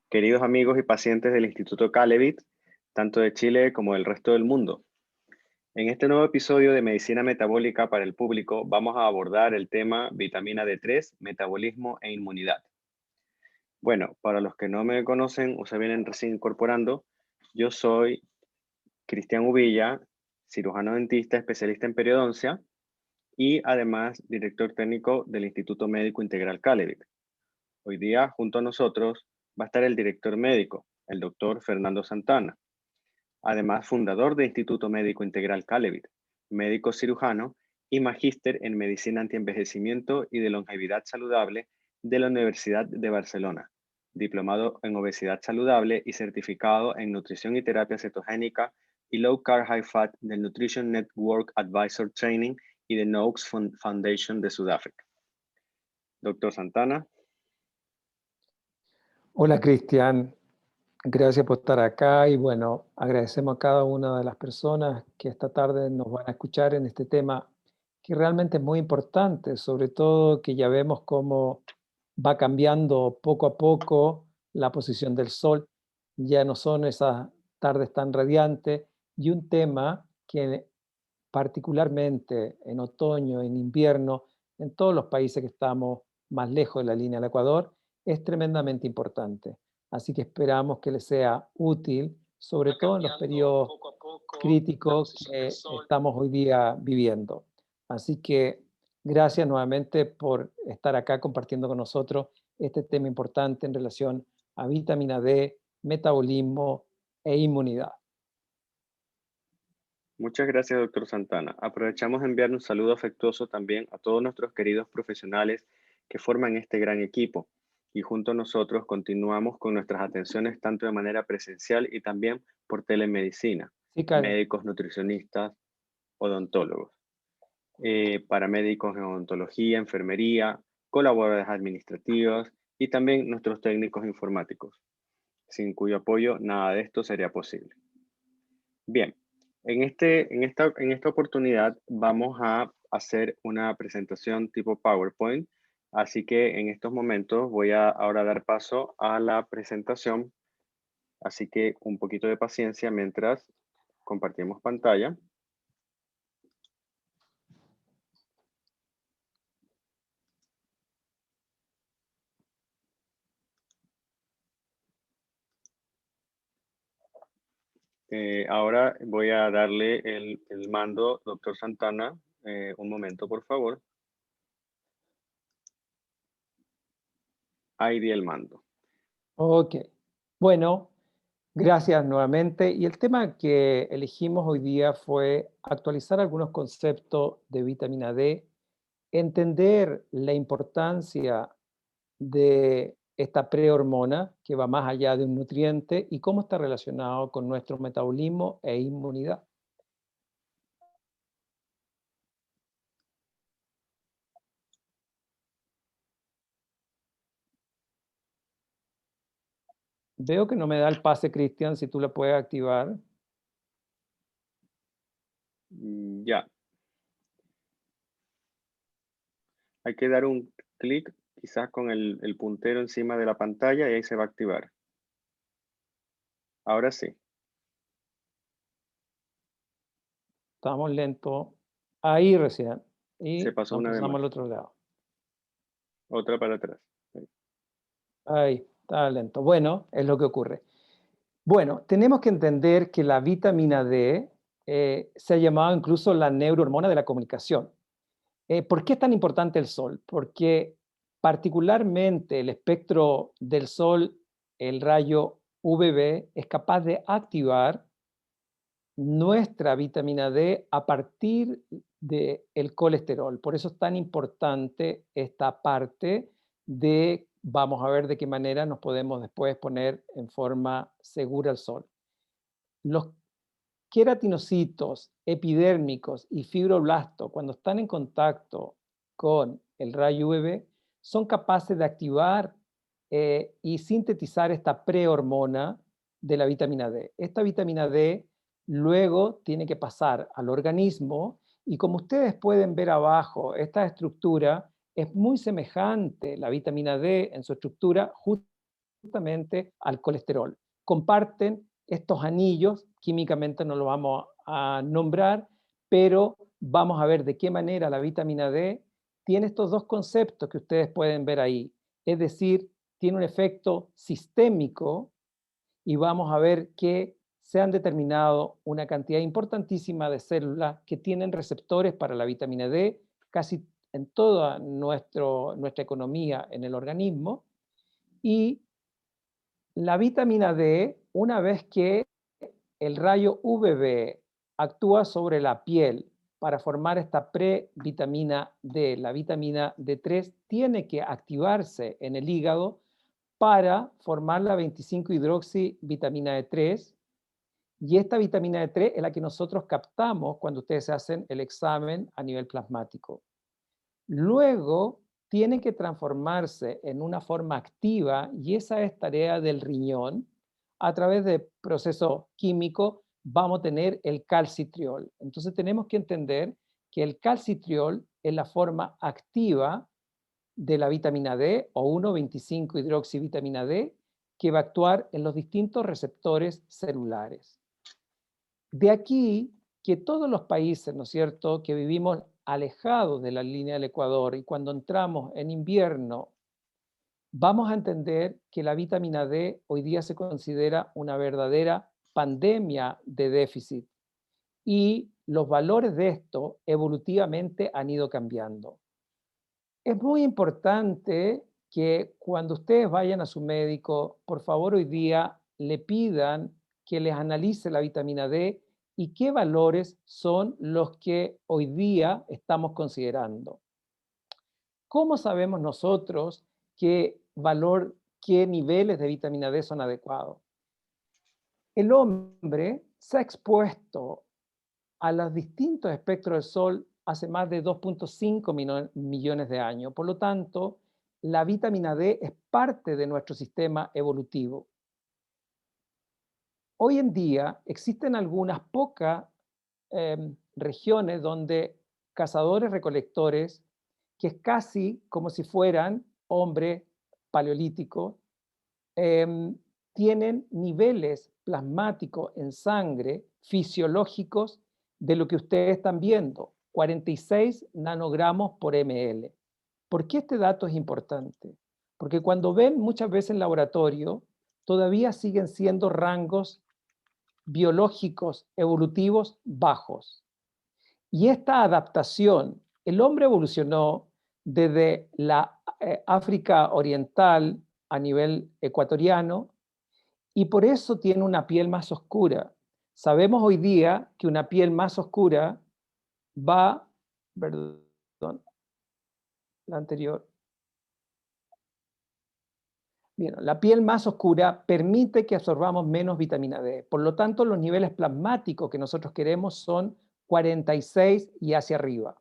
queridos amigos y pacientes del Instituto Calevit, tanto de Chile como del resto del mundo. En este nuevo episodio de Medicina Metabólica para el público vamos a abordar el tema vitamina D3, metabolismo e inmunidad. Bueno, para los que no me conocen o se vienen recién incorporando, yo soy Cristian Uvilla, cirujano dentista especialista en periodoncia y además director técnico del Instituto Médico Integral Calevit. Hoy día, junto a nosotros, va a estar el director médico, el doctor Fernando Santana, además fundador del Instituto Médico Integral Calevit, médico cirujano y magíster en medicina antienvejecimiento y de longevidad saludable de la Universidad de Barcelona, diplomado en obesidad saludable y certificado en nutrición y terapia cetogénica y low carb high fat del Nutrition Network Advisor Training y de Noakes Foundation de Sudáfrica. Doctor Santana. Hola Cristian, gracias por estar acá y bueno, agradecemos a cada una de las personas que esta tarde nos van a escuchar en este tema que realmente es muy importante, sobre todo que ya vemos cómo va cambiando poco a poco la posición del sol, ya no son esas tardes tan radiantes y un tema que particularmente en otoño, en invierno, en todos los países que estamos más lejos de la línea del Ecuador, es tremendamente importante. Así que esperamos que les sea útil, sobre todo en los periodos críticos que estamos hoy día viviendo. Así que gracias nuevamente por estar acá compartiendo con nosotros este tema importante en relación a vitamina D, metabolismo e inmunidad. Muchas gracias, doctor Santana. Aprovechamos de enviar un saludo afectuoso también a todos nuestros queridos profesionales que forman este gran equipo y junto a nosotros continuamos con nuestras atenciones tanto de manera presencial y también por telemedicina, Sí, Karen. médicos, nutricionistas, odontólogos, paramédicos en odontología, enfermería, colaboradores administrativos y también nuestros técnicos informáticos, sin cuyo apoyo nada de esto sería posible. Bien, en esta oportunidad vamos a hacer una presentación tipo PowerPoint, así que en estos momentos voy a ahora dar paso a la presentación, así que un poquito de paciencia mientras compartimos pantalla. Ahora voy a darle el mando, doctor Santana, un momento por favor. Ahí di el mando. Ok. Bueno, gracias nuevamente. Y el tema que elegimos hoy día fue actualizar algunos conceptos de vitamina D, entender la importancia de esta prehormona que va más allá de un nutriente y cómo está relacionado con nuestro metabolismo e inmunidad. Veo que no me da el pase, Cristian, si tú la puedes activar. Ya, hay que dar un clic quizás con el puntero encima de la pantalla y ahí se va a activar. Ahora sí. Estamos lentos. Ahí recién. Se Y pasó nos una vez pasamos más. al otro lado. Otra para atrás. Ahí, está lento. Bueno, es lo que ocurre. Bueno, tenemos que entender que la vitamina D se ha llamado incluso la neurohormona de la comunicación. ¿Por qué es tan importante el sol? Porque particularmente el espectro del sol, el rayo UVB, es capaz de activar nuestra vitamina D a partir del colesterol. Por eso es tan importante esta parte de, vamos a ver de qué manera nos podemos después poner en forma segura al sol. Los queratinocitos, epidérmicos y fibroblastos, cuando están en contacto con el rayo UV, son capaces de activar y sintetizar esta prehormona de la vitamina D. Esta vitamina D luego tiene que pasar al organismo y como ustedes pueden ver abajo, esta estructura es muy semejante, la vitamina D en su estructura, justamente al colesterol. Comparten estos anillos, químicamente no lo vamos a nombrar, pero vamos a ver de qué manera la vitamina D tiene estos dos conceptos que ustedes pueden ver ahí. Es decir, tiene un efecto sistémico y vamos a ver que se han determinado una cantidad importantísima de células que tienen receptores para la vitamina D casi en toda nuestra economía en el organismo. Y la vitamina D, una vez que el rayo UVB actúa sobre la piel para formar esta previtamina D, la vitamina D3 tiene que activarse en el hígado para formar la 25-hidroxivitamina D3, y esta vitamina D3 es la que nosotros captamos cuando ustedes hacen el examen a nivel plasmático. Luego tiene que transformarse en una forma activa, y esa es tarea del riñón. A través de proceso químico vamos a tener el calcitriol. Entonces tenemos que entender que el calcitriol es la forma activa de la vitamina D o 1,25-hidroxivitamina D, que va a actuar en los distintos receptores celulares. De aquí que todos los países, ¿no es cierto?, que vivimos alejados de la línea del Ecuador, y cuando entramos en invierno, vamos a entender que la vitamina D hoy día se considera una verdadera pandemia de déficit, y los valores de esto evolutivamente han ido cambiando. Es muy importante que cuando ustedes vayan a su médico, por favor hoy día le pidan que les analice la vitamina D y qué valores son los que hoy día estamos considerando. ¿Cómo sabemos nosotros qué valor, qué niveles de vitamina D son adecuados? El hombre se ha expuesto a los distintos espectros del Sol hace más de 2,5 millones de años. Por lo tanto, la vitamina D es parte de nuestro sistema evolutivo. Hoy en día existen algunas pocas regiones donde cazadores-recolectores, que es casi como si fueran hombres paleolíticos, tienen niveles plasmáticos en sangre fisiológicos de lo que ustedes están viendo, 46 nanogramos por ml. ¿Por qué este dato es importante? Porque cuando ven muchas veces en laboratorio, todavía siguen siendo rangos biológicos evolutivos bajos. Y esta adaptación, el hombre evolucionó desde la África Oriental a nivel ecuatoriano, y por eso tiene una piel más oscura. Sabemos hoy día que una piel más oscura va, perdón, la anterior. Bien, la piel más oscura permite que absorbamos menos vitamina D. Por lo tanto, los niveles plasmáticos que nosotros queremos son 46 y hacia arriba.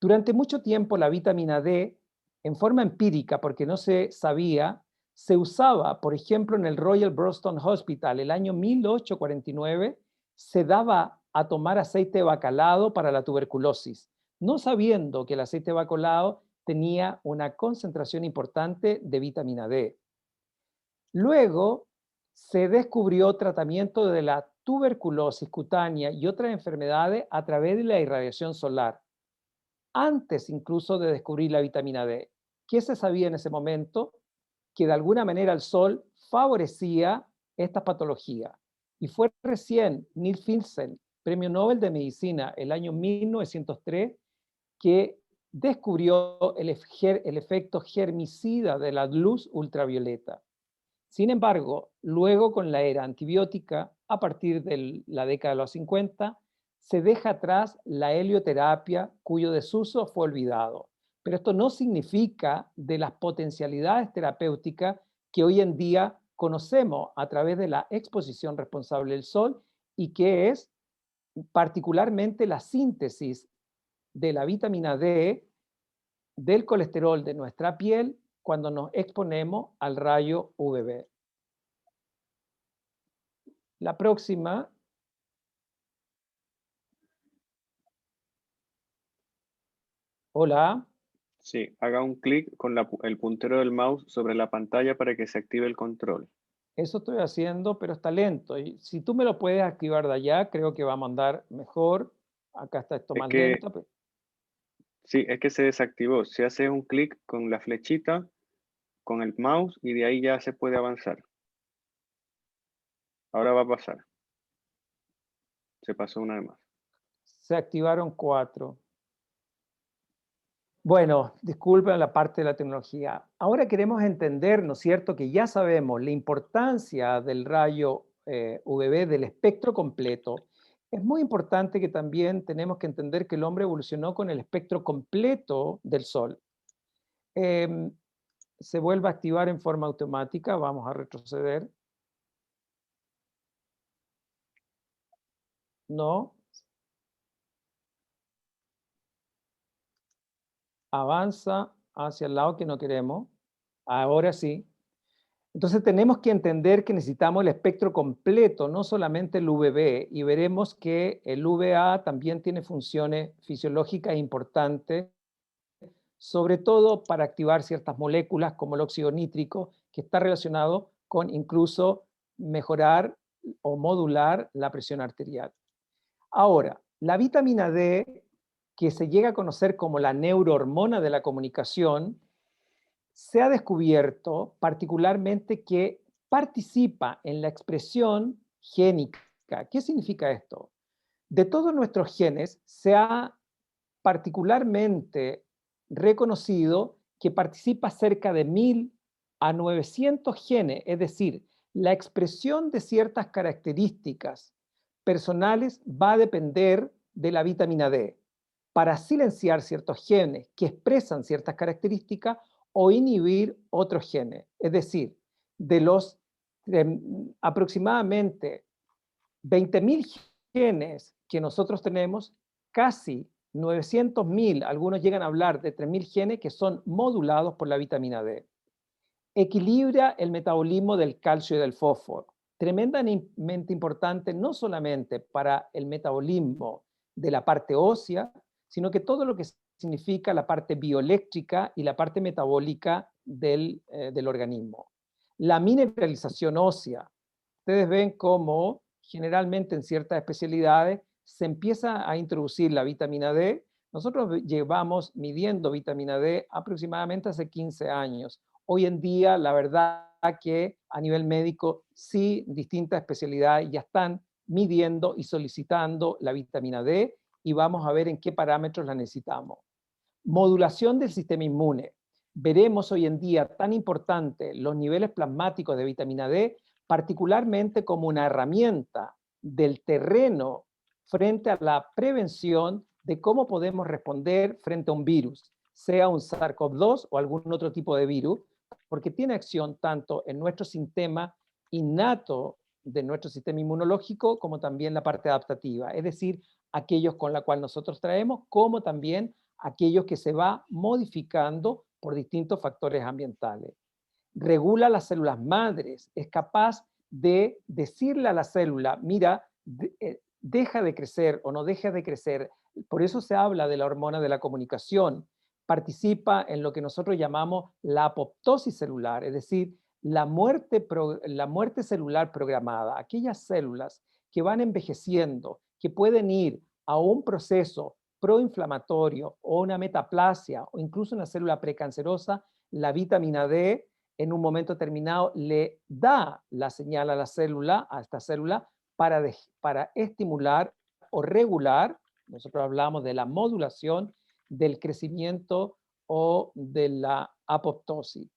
Durante mucho tiempo la vitamina D, en forma empírica, porque no se sabía, se usaba, por ejemplo, en el Royal Boston Hospital, el año 1849, se daba a tomar aceite de bacalao para la tuberculosis, no sabiendo que el aceite de bacalao tenía una concentración importante de vitamina D. Luego se descubrió tratamiento de la tuberculosis cutánea y otras enfermedades a través de la irradiación solar, antes incluso de descubrir la vitamina D. ¿Qué se sabía en ese momento? Que de alguna manera el sol favorecía esta patología. Y fue recién Neil Filsen, premio Nobel de Medicina, el año 1903, que descubrió el efecto germicida de la luz ultravioleta. Sin embargo, luego con la era antibiótica, a partir de la década de los 50, se deja atrás la helioterapia, cuyo desuso fue olvidado. Pero esto no significa de las potencialidades terapéuticas que hoy en día conocemos a través de la exposición responsable del sol, y que es particularmente la síntesis de la vitamina D, del colesterol de nuestra piel cuando nos exponemos al rayo UVB. La próxima. Hola. Sí, haga un clic con el puntero del mouse sobre la pantalla para que se active el control. Eso estoy haciendo, pero está lento. Y si tú me lo puedes activar de allá, creo que va a mandar mejor. Acá está esto Es más que, lento. sí, es que se desactivó. Si hace un clic con la flechita, con el mouse, y de ahí ya se puede avanzar. Ahora va a pasar. Se pasó una vez más. Se activaron 4. Bueno, disculpen la parte de la tecnología. Ahora queremos entender, ¿no es cierto?, que ya sabemos la importancia del rayo UVB, del espectro completo. Es muy importante que también tenemos que entender que el hombre evolucionó con el espectro completo del Sol. Em, Se vuelve a activar en forma automática. Vamos a retroceder. No, avanza hacia el lado que no queremos. Ahora sí. Entonces tenemos que entender que necesitamos el espectro completo, no solamente el UVB, y veremos que el UVA también tiene funciones fisiológicas importantes, sobre todo para activar ciertas moléculas como el óxido nítrico, que está relacionado con incluso mejorar o modular la presión arterial. Ahora, la vitamina D, que se llega a conocer como la neurohormona de la comunicación, se ha descubierto particularmente que participa en la expresión génica. ¿Qué significa esto? De todos nuestros genes se ha particularmente reconocido que participa cerca de 1000 a 900 genes, es decir, la expresión de ciertas características personales va a depender de la vitamina D para silenciar ciertos genes que expresan ciertas características o inhibir otros genes. Es decir, de los aproximadamente 20.000 genes que nosotros tenemos, casi 900.000, algunos llegan a hablar de 3.000 genes que son modulados por la vitamina D. Equilibra el metabolismo del calcio y del fósforo, tremendamente importante no solamente para el metabolismo de la parte ósea, sino que todo lo que significa la parte bioeléctrica y la parte metabólica del organismo. La mineralización ósea. Ustedes ven cómo generalmente en ciertas especialidades se empieza a introducir la vitamina D. Nosotros llevamos midiendo vitamina D aproximadamente hace 15 años. Hoy en día, la verdad que a nivel médico, sí, distintas especialidades ya están midiendo y solicitando la vitamina D y vamos a ver en qué parámetros la necesitamos. Modulación del sistema inmune. Veremos hoy en día tan importante los niveles plasmáticos de vitamina D, particularmente como una herramienta del terreno frente a la prevención de cómo podemos responder frente a un virus, sea un SARS-CoV-2 o algún otro tipo de virus, porque tiene acción tanto en nuestro sistema innato de nuestro sistema inmunológico como también la parte adaptativa, es decir, aquellos con la cual nosotros traemos, como también aquellos que se va modificando por distintos factores ambientales. Regula las células madres, es capaz de decirle a la célula, mira, deja de crecer o no deja de crecer. Por eso se habla de la hormona de la comunicación. Participa en lo que nosotros llamamos la apoptosis celular, es decir, la muerte celular programada, aquellas células que van envejeciendo, que pueden ir a un proceso proinflamatorio o una metaplasia o incluso una célula precancerosa, la vitamina D en un momento determinado le da la señal a esta célula, para estimular o regular, nosotros hablamos de la modulación del crecimiento o de la apoptosis.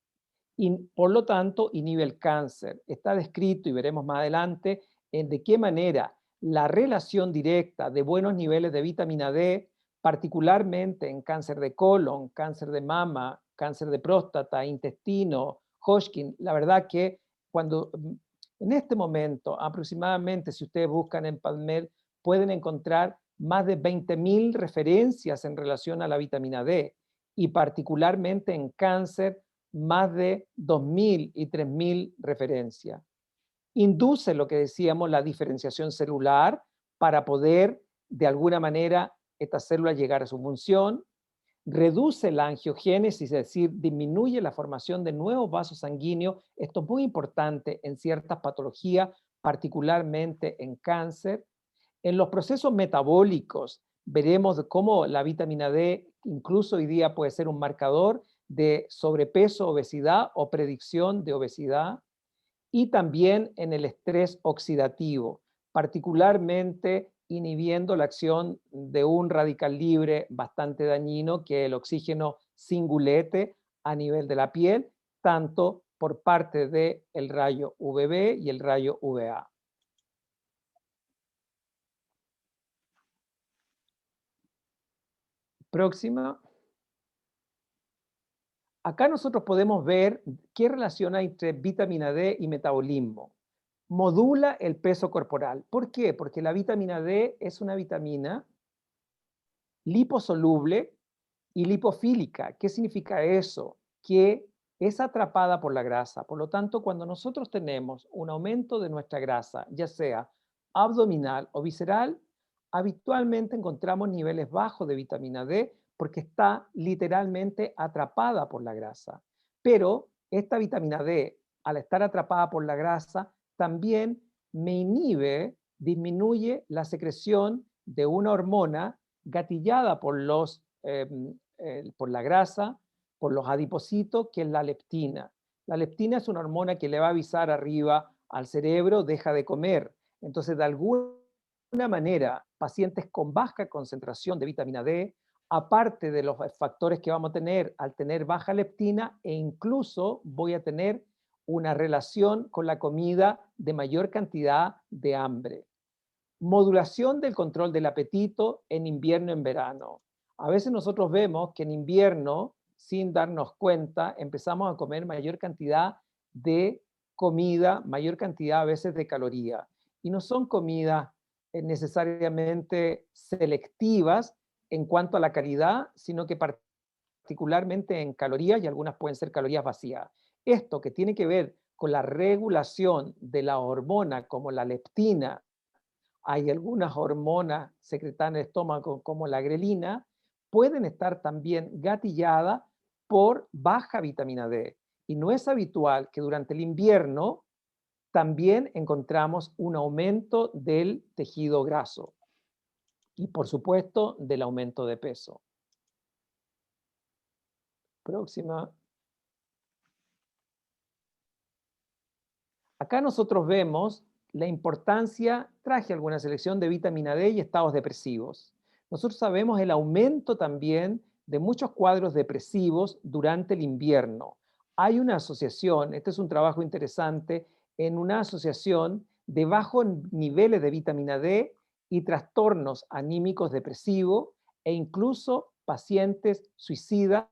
Y por lo tanto inhibe el cáncer. Está descrito y veremos más adelante en de qué manera la relación directa de buenos niveles de vitamina D, particularmente en cáncer de colon, cáncer de mama, cáncer de próstata, intestino, Hodgkin, la verdad que cuando en este momento aproximadamente, si ustedes buscan en PubMed, pueden encontrar más de 20.000 referencias en relación a la vitamina D y particularmente en cáncer más de 2.000 y 3.000 referencias. Induce lo que decíamos, la diferenciación celular para poder de alguna manera esta célula llegar a su función. reduce la angiogénesis, es decir, disminuye la formación de nuevos vasos sanguíneos. Esto es muy importante en ciertas patologías, particularmente en cáncer. En los procesos metabólicos veremos cómo la vitamina D incluso hoy día puede ser un marcador de sobrepeso, obesidad o predicción de obesidad. Y también en el estrés oxidativo, particularmente inhibiendo la acción de un radical libre bastante dañino, que es el oxígeno singulete a nivel de la piel, tanto por parte del rayo UVB y el rayo UVA. Próxima. Acá nosotros podemos ver qué relación hay entre vitamina D y metabolismo. Modula el peso corporal. ¿Por qué? Porque la vitamina D es una vitamina liposoluble y lipofílica. ¿Qué significa eso? Que es atrapada por la grasa. Por lo tanto, cuando nosotros tenemos un aumento de nuestra grasa, ya sea abdominal o visceral, habitualmente encontramos niveles bajos de vitamina D porque está literalmente atrapada por la grasa. Pero esta vitamina D, al estar atrapada por la grasa, también me inhibe, disminuye la secreción de una hormona gatillada por por la grasa, por los adipocitos, que es la leptina. La leptina es una hormona que le va a avisar arriba al cerebro, deja de comer. Entonces, de alguna manera, pacientes con baja concentración de vitamina D, aparte de los factores que vamos a tener al tener baja leptina, e incluso voy a tener una relación con la comida de mayor cantidad de hambre. Modulación del control del apetito en invierno y en verano. A veces nosotros vemos que en invierno, sin darnos cuenta, empezamos a comer mayor cantidad de comida, mayor cantidad a veces de calorías. Y no son comidas necesariamente selectivas en cuanto a la calidad, sino que particularmente en calorías, y algunas pueden ser calorías vacías. Esto que tiene que ver con la regulación de la hormona como la leptina, hay algunas hormonas secretadas en el estómago como la grelina, pueden estar también gatilladas por baja vitamina D. Y no es habitual que durante el invierno también encontramos un aumento del tejido graso y por supuesto del aumento de peso. Próxima. Acá nosotros vemos la importancia, traje alguna selección de vitamina D y estados depresivos. Nosotros sabemos el aumento también de muchos cuadros depresivos durante el invierno. Hay una asociación, este es un trabajo interesante, en una asociación de bajos niveles de vitamina D y trastornos anímicos depresivos e incluso pacientes suicidas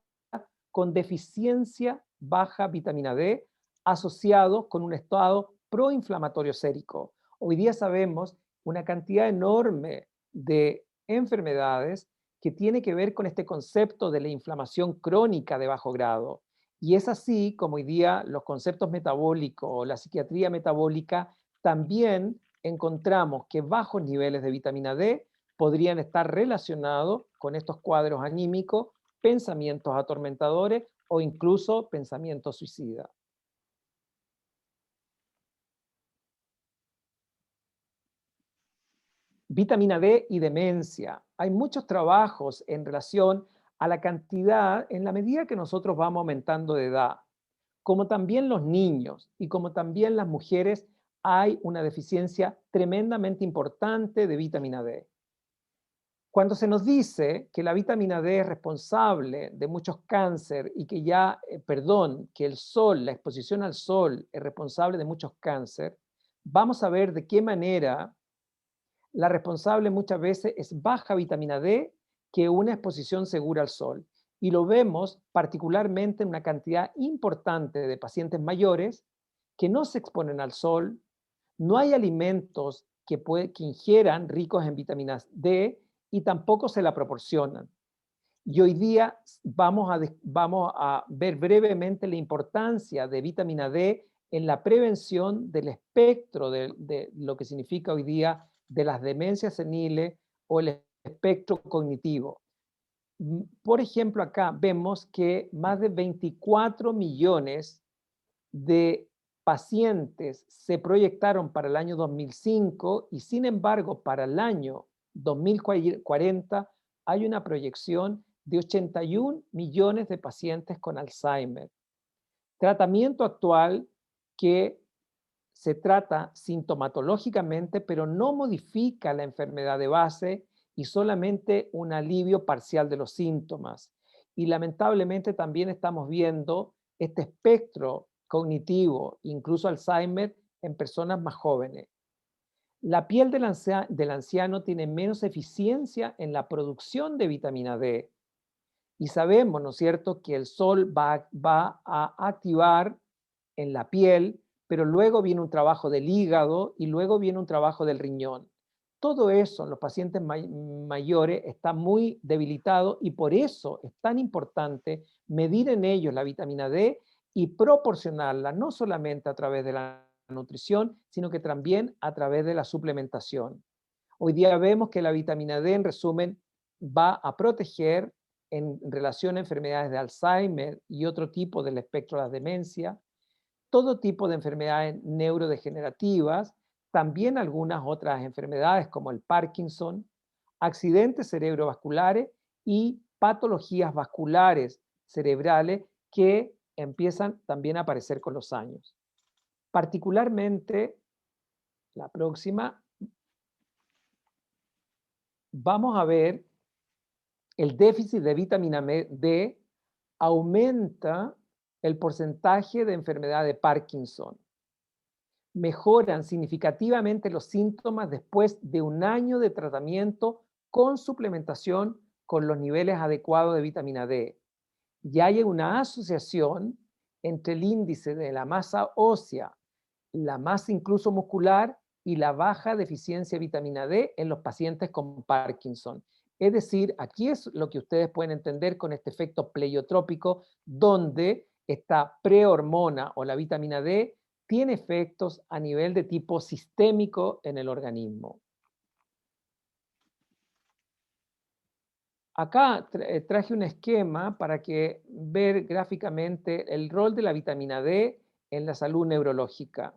con deficiencia baja vitamina D asociados con un estado proinflamatorio sérico. Hoy día sabemos una cantidad enorme de enfermedades que tiene que ver con este concepto de la inflamación crónica de bajo grado. Y es así como hoy día los conceptos metabólicos o la psiquiatría metabólica también encontramos que bajos niveles de vitamina D podrían estar relacionados con estos cuadros anímicos, pensamientos atormentadores o incluso pensamientos suicidas. Vitamina D y demencia. Hay muchos trabajos en relación a la cantidad, en la medida que nosotros vamos aumentando de edad, como también los niños y como también las mujeres, hay una deficiencia tremendamente importante de vitamina D. Cuando se nos dice que la vitamina D es responsable de muchos cánceres y que que el sol, la exposición al sol es responsable de muchos cánceres, vamos a ver de qué manera la responsable muchas veces es baja vitamina D que una exposición segura al sol. Y lo vemos particularmente en una cantidad importante de pacientes mayores que no se exponen al sol, no hay alimentos que ingieran ricos en vitamina D y tampoco se la proporcionan. Y hoy día vamos a ver brevemente la importancia de vitamina D en la prevención del espectro de lo que significa hoy día de las demencias seniles o el espectro cognitivo. Por ejemplo, acá vemos que más de 24 millones de pacientes se proyectaron para el año 2005 y sin embargo para el año 2040 hay una proyección de 81 millones de pacientes con Alzheimer. Tratamiento actual que se trata sintomatológicamente, pero no modifica la enfermedad de base y solamente un alivio parcial de los síntomas. Y lamentablemente también estamos viendo este espectro cognitivo, incluso Alzheimer, en personas más jóvenes. La piel del anciano tiene menos eficiencia en la producción de vitamina D. Y sabemos, ¿no es cierto?, que el sol va a activar en la piel, pero luego viene un trabajo del hígado y luego viene un trabajo del riñón. Todo eso en los pacientes mayores está muy debilitado y por eso es tan importante medir en ellos la vitamina D y proporcionarla no solamente a través de la nutrición, sino que también a través de la suplementación. Hoy día vemos que la vitamina D, en resumen, va a proteger en relación a enfermedades de Alzheimer y otro tipo del espectro de la demencia, todo tipo de enfermedades neurodegenerativas, también algunas otras enfermedades como el Parkinson, accidentes cerebrovasculares y patologías vasculares cerebrales que empiezan también a aparecer con los años. Particularmente, la próxima, vamos a ver el déficit de vitamina D aumenta el porcentaje de enfermedad de Parkinson. Mejoran significativamente los síntomas después de un año de tratamiento con suplementación con los niveles adecuados de vitamina D. Y hay una asociación entre el índice de la masa ósea, la masa incluso muscular y la baja deficiencia de vitamina D en los pacientes con Parkinson. Es decir, aquí es lo que ustedes pueden entender con este efecto pleiotrópico, donde esta prehormona o la vitamina D tiene efectos a nivel de tipo sistémico en el organismo. Acá traje un esquema para que ver gráficamente el rol de la vitamina D en la salud neurológica.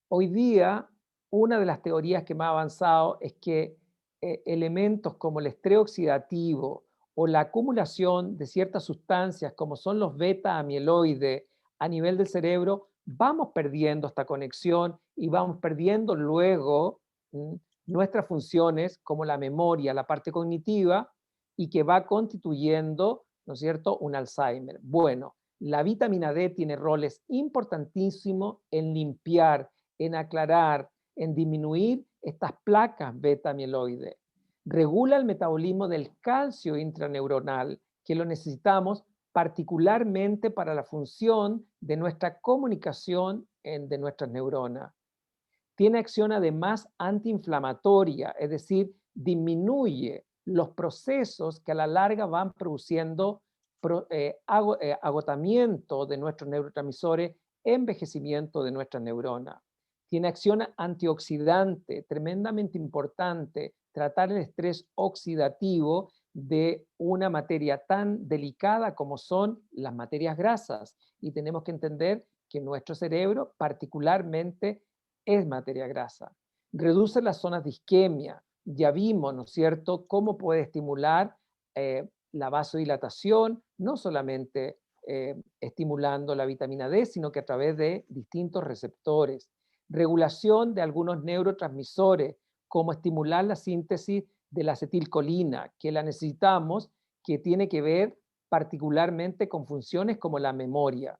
Hoy día, una de las teorías que más ha avanzado es que elementos como el estrés oxidativo o la acumulación de ciertas sustancias como son los beta-amiloides a nivel del cerebro, vamos perdiendo esta conexión y vamos perdiendo luego nuestras funciones como la memoria, la parte cognitiva y que va constituyendo, ¿no es cierto?, un Alzheimer. Bueno, la vitamina D tiene roles importantísimos en limpiar, en aclarar, en disminuir estas placas beta-amiloide. Regula el metabolismo del calcio intraneuronal, que lo necesitamos particularmente para la función de nuestra comunicación de nuestras neuronas. Tiene acción además antiinflamatoria, es decir, disminuye los procesos que a la larga van produciendo agotamiento de nuestros neurotransmisores, envejecimiento de nuestras neuronas. Tiene acción antioxidante, tremendamente importante, tratar el estrés oxidativo de una materia tan delicada como son las materias grasas. Y tenemos que entender que nuestro cerebro particularmente es materia grasa. Reduce las zonas de isquemia. Ya vimos, ¿no es cierto?, cómo puede estimular la vasodilatación, no solamente estimulando la vitamina D, sino que a través de distintos receptores. Regulación de algunos neurotransmisores, como estimular la síntesis de la acetilcolina, que la necesitamos, que tiene que ver particularmente con funciones como la memoria.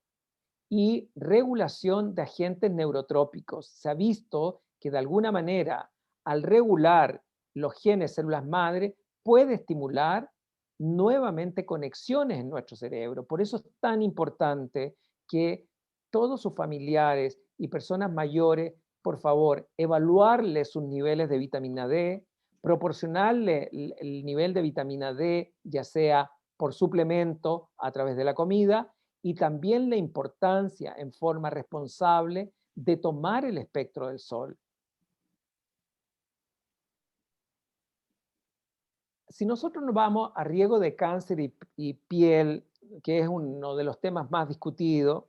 Y regulación de agentes neurotrópicos. Se ha visto que de alguna manera, al regular los genes células madre, puede estimular nuevamente conexiones en nuestro cerebro. Por eso es tan importante que todos sus familiares y personas mayores, por favor, evaluarle sus niveles de vitamina D, proporcionarle el nivel de vitamina D, ya sea por suplemento a través de la comida, y también la importancia en forma responsable de tomar el espectro del sol. si nosotros nos vamos a riesgo de cáncer y piel, que es uno de los temas más discutidos,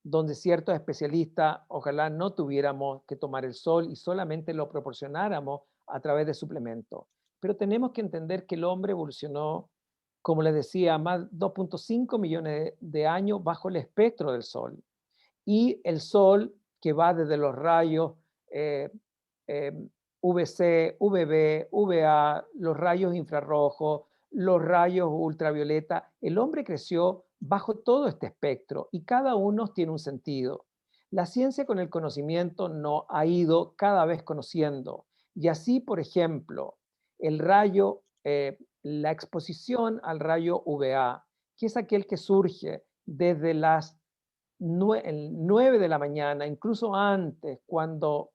donde ciertos especialistas ojalá no tuviéramos que tomar el sol y solamente lo proporcionáramos a través de suplementos. Pero tenemos que entender que el hombre evolucionó, como les decía, más de 2.5 millones de años bajo el espectro del sol. Y el sol, que va desde los rayos eh, eh, UVC, UVB, UVA, los rayos infrarrojos, los rayos ultravioleta, el hombre creció bajo todo este espectro y cada uno tiene un sentido. La ciencia con el conocimiento nos ha ido cada vez conociendo. Y así, por ejemplo, el rayo, la exposición al rayo UVA, que es aquel que surge desde las 9 de la mañana, incluso antes, cuando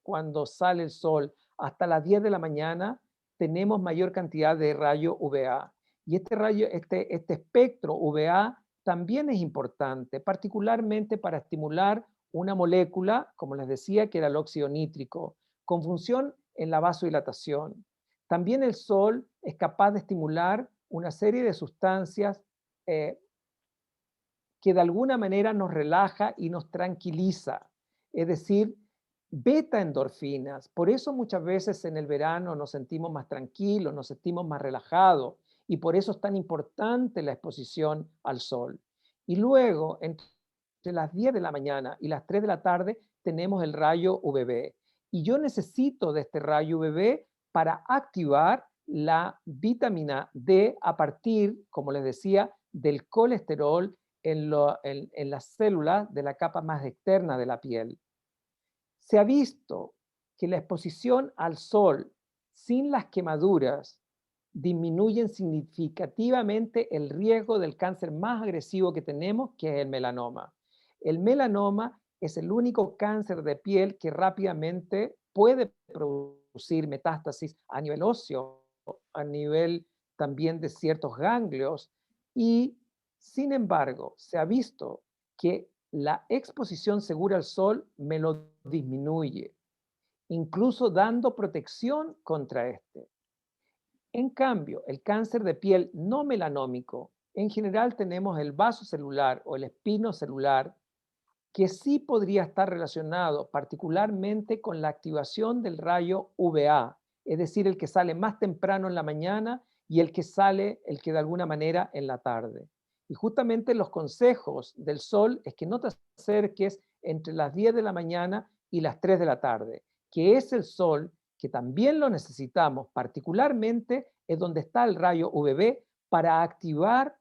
sale el sol, hasta las 10 de la mañana, tenemos mayor cantidad de rayo UVA. Y este espectro UVA también es importante, particularmente para estimular una molécula, como les decía, que era el óxido nítrico, con función en la vasodilatación. También el sol es capaz de estimular una serie de sustancias que de alguna manera nos relaja y nos tranquiliza, es decir, beta endorfinas. Por eso muchas veces en el verano nos sentimos más tranquilos, nos sentimos más relajados y por eso es tan importante la exposición al sol. Y luego, entre las 10 de la mañana y las 3 de la tarde, tenemos el rayo UVB. Y yo necesito de este rayo UVB para activar la vitamina D a partir, como les decía, del colesterol en las células de la capa más externa de la piel. Se ha visto que la exposición al sol sin las quemaduras disminuyen significativamente el riesgo del cáncer más agresivo que tenemos, que es el melanoma. El melanoma es el único cáncer de piel que rápidamente puede producir metástasis a nivel óseo, a nivel también de ciertos ganglios y, sin embargo, se ha visto que la exposición segura al sol me lo disminuye, incluso dando protección contra este. En cambio, el cáncer de piel no melanómico, en general tenemos el vaso celular o el espino celular, que sí podría estar relacionado particularmente con la activación del rayo UVA, es decir, el que sale más temprano en la mañana y el que sale, el que de alguna manera en la tarde. Y justamente los consejos del sol es que no te acerques entre las 10 de la mañana y las 3 de la tarde, que es el sol que también lo necesitamos, particularmente es donde está el rayo UVB para activar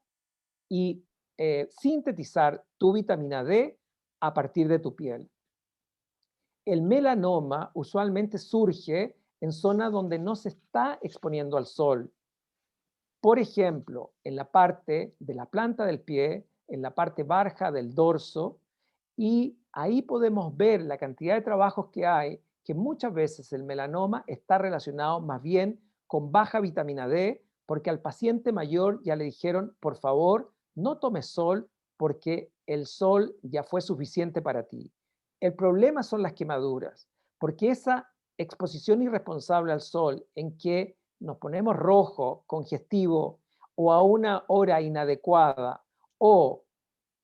y sintetizar tu vitamina D a partir de tu piel. El melanoma usualmente surge en zonas donde no se está exponiendo al sol. Por ejemplo, en la parte de la planta del pie, en la parte baja del dorso, y ahí podemos ver la cantidad de trabajos que hay, que muchas veces el melanoma está relacionado más bien con baja vitamina D, porque al paciente mayor ya le dijeron, por favor, no tomes sol porque el sol ya fue suficiente para ti. El problema son las quemaduras, porque esa exposición irresponsable al sol en que nos ponemos rojo, congestivo, o a una hora inadecuada, o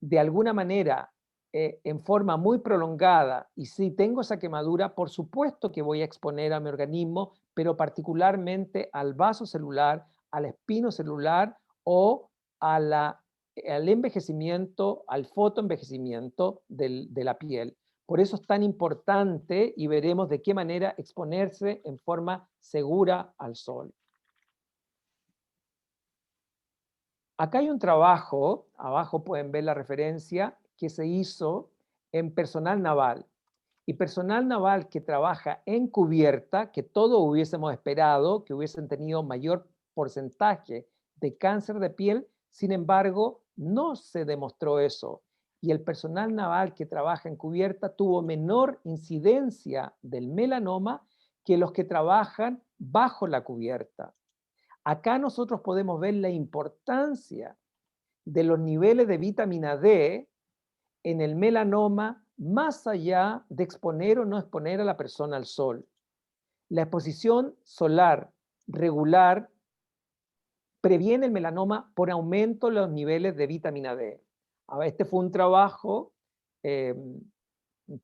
de alguna manera en forma muy prolongada, y si tengo esa quemadura, por supuesto que voy a exponer a mi organismo, pero particularmente al vaso celular, al espino celular o al envejecimiento, al fotoenvejecimiento de la piel. Por eso es tan importante y veremos de qué manera exponerse en forma segura al sol. Acá hay un trabajo, abajo pueden ver la referencia, que se hizo en personal naval. Y personal naval que trabaja en cubierta, que todos hubiésemos esperado que hubiesen tenido mayor porcentaje de cáncer de piel, sin embargo, no se demostró eso. Y el personal naval que trabaja en cubierta tuvo menor incidencia del melanoma que los que trabajan bajo la cubierta. Acá nosotros podemos ver la importancia de los niveles de vitamina D en el melanoma más allá de exponer o no exponer a la persona al sol. La exposición solar regular previene el melanoma por aumento de los niveles de vitamina D. Este fue un trabajo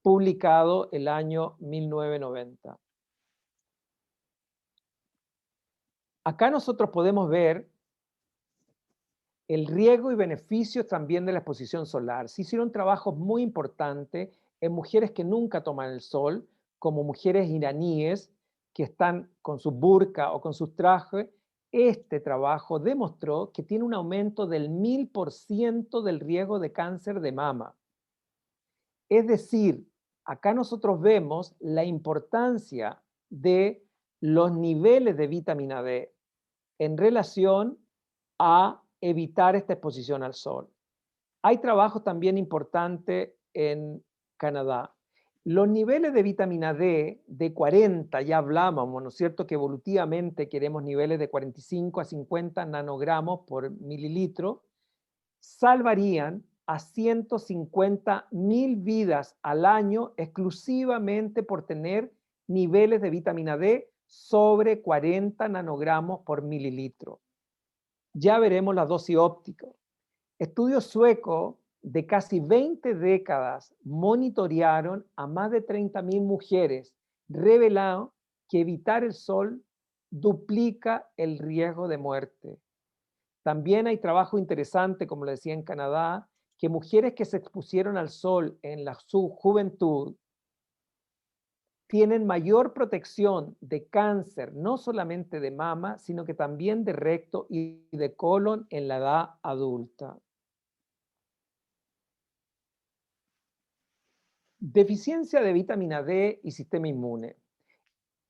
publicado el año 1990. Acá nosotros podemos ver el riesgo y beneficios también de la exposición solar. Se hicieron trabajos muy importantes en mujeres que nunca toman el sol, como mujeres iraníes que están con su burka o con sus trajes. Este trabajo demostró que tiene un aumento del 1000% del riesgo de cáncer de mama. Es decir, acá nosotros vemos la importancia de los niveles de vitamina D en relación a evitar esta exposición al sol. Hay trabajos también importantes en Canadá. Los niveles de vitamina D de 40, ya hablábamos, ¿no es cierto?, que evolutivamente queremos niveles de 45 a 50 nanogramos por mililitro, salvarían a 150.000 vidas al año exclusivamente por tener niveles de vitamina D sobre 40 nanogramos por mililitro. Ya veremos la dosis óptica. Estudios suecos de casi 20 décadas monitorearon a más de 30.000 mujeres, revelando que evitar el sol duplica el riesgo de muerte. También hay trabajo interesante, como le decía en Canadá, que mujeres que se expusieron al sol en su juventud tienen mayor protección de cáncer, no solamente de mama, sino que también de recto y de colon en la edad adulta. Deficiencia de vitamina D y sistema inmune.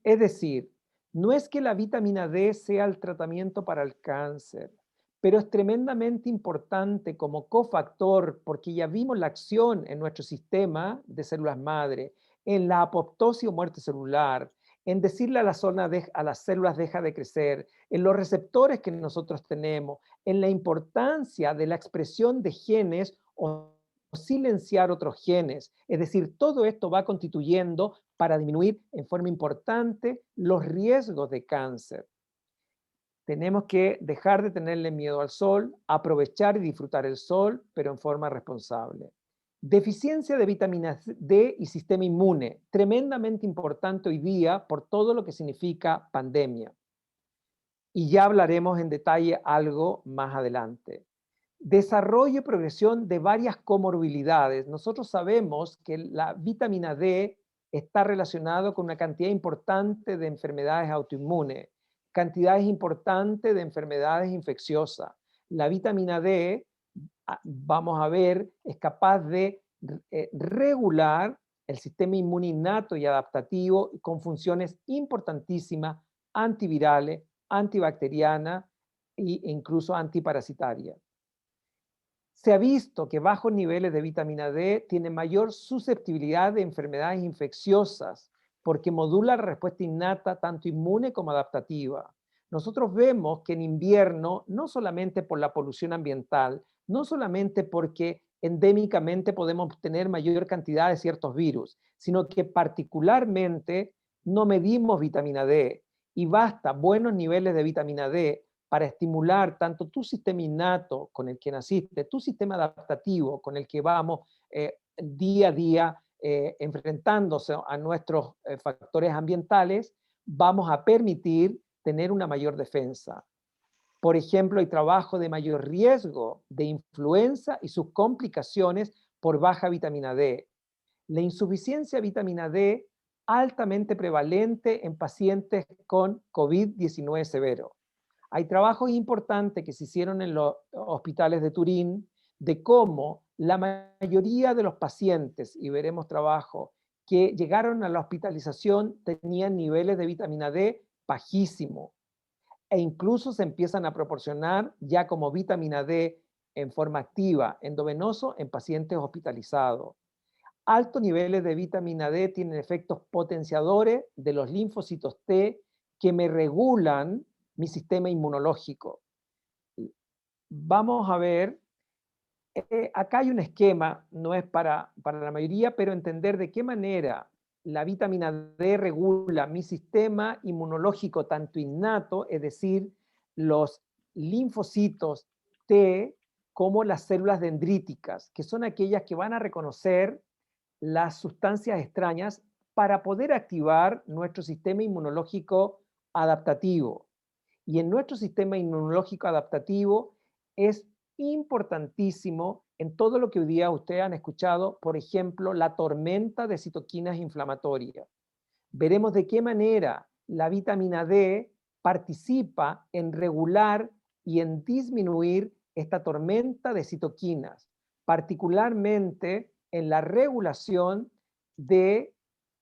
Es decir, no es que la vitamina D sea el tratamiento para el cáncer, pero es tremendamente importante como cofactor porque ya vimos la acción en nuestro sistema de células madre, en la apoptosis o muerte celular, en decirle a las células deja de crecer, en los receptores que nosotros tenemos, en la importancia de la expresión de genes o silenciar otros genes. Es decir, todo esto va constituyendo para disminuir en forma importante los riesgos de cáncer. Tenemos que dejar de tenerle miedo al sol, aprovechar y disfrutar el sol, pero en forma responsable. Deficiencia de vitamina D y sistema inmune, tremendamente importante hoy día por todo lo que significa pandemia. Y ya hablaremos en detalle algo más adelante. Desarrollo y progresión de varias comorbilidades. Nosotros sabemos que la vitamina D está relacionado con una cantidad importante de enfermedades autoinmunes, cantidades importantes de enfermedades infecciosas. La vitamina D, vamos a ver, es capaz de regular el sistema inmune innato y adaptativo con funciones importantísimas, antivirales, antibacterianas e incluso antiparasitarias. Se ha visto que bajos niveles de vitamina D tienen mayor susceptibilidad de enfermedades infecciosas porque modula la respuesta innata tanto inmune como adaptativa. Nosotros vemos que en invierno, no solamente por la polución ambiental, no solamente porque endémicamente podemos tener mayor cantidad de ciertos virus, sino que particularmente no medimos vitamina D y basta buenos niveles de vitamina D para estimular tanto tu sistema innato con el que naciste, tu sistema adaptativo con el que vamos día a día enfrentándose a nuestros factores ambientales, vamos a permitir tener una mayor defensa. Por ejemplo, hay trabajo de mayor riesgo de influenza y sus complicaciones por baja vitamina D. La insuficiencia de vitamina D altamente prevalente en pacientes con COVID-19 severo. Hay trabajos importantes que se hicieron en los hospitales de Turín de cómo la mayoría de los pacientes, y veremos trabajo, que llegaron a la hospitalización tenían niveles de vitamina D bajísimos e incluso se empiezan a proporcionar ya como vitamina D en forma activa, endovenoso, en pacientes hospitalizados. Altos niveles de vitamina D tienen efectos potenciadores de los linfocitos T que me regulan mi sistema inmunológico. Vamos a ver, acá hay un esquema, no es para la mayoría, pero entender de qué manera la vitamina D regula mi sistema inmunológico tanto innato, es decir, los linfocitos T como las células dendríticas, que son aquellas que van a reconocer las sustancias extrañas para poder activar nuestro sistema inmunológico adaptativo. Y en nuestro sistema inmunológico adaptativo es importantísimo en todo lo que hoy día ustedes han escuchado, por ejemplo, la tormenta de citoquinas inflamatorias. Veremos de qué manera la vitamina D participa en regular y en disminuir esta tormenta de citoquinas, particularmente en la regulación de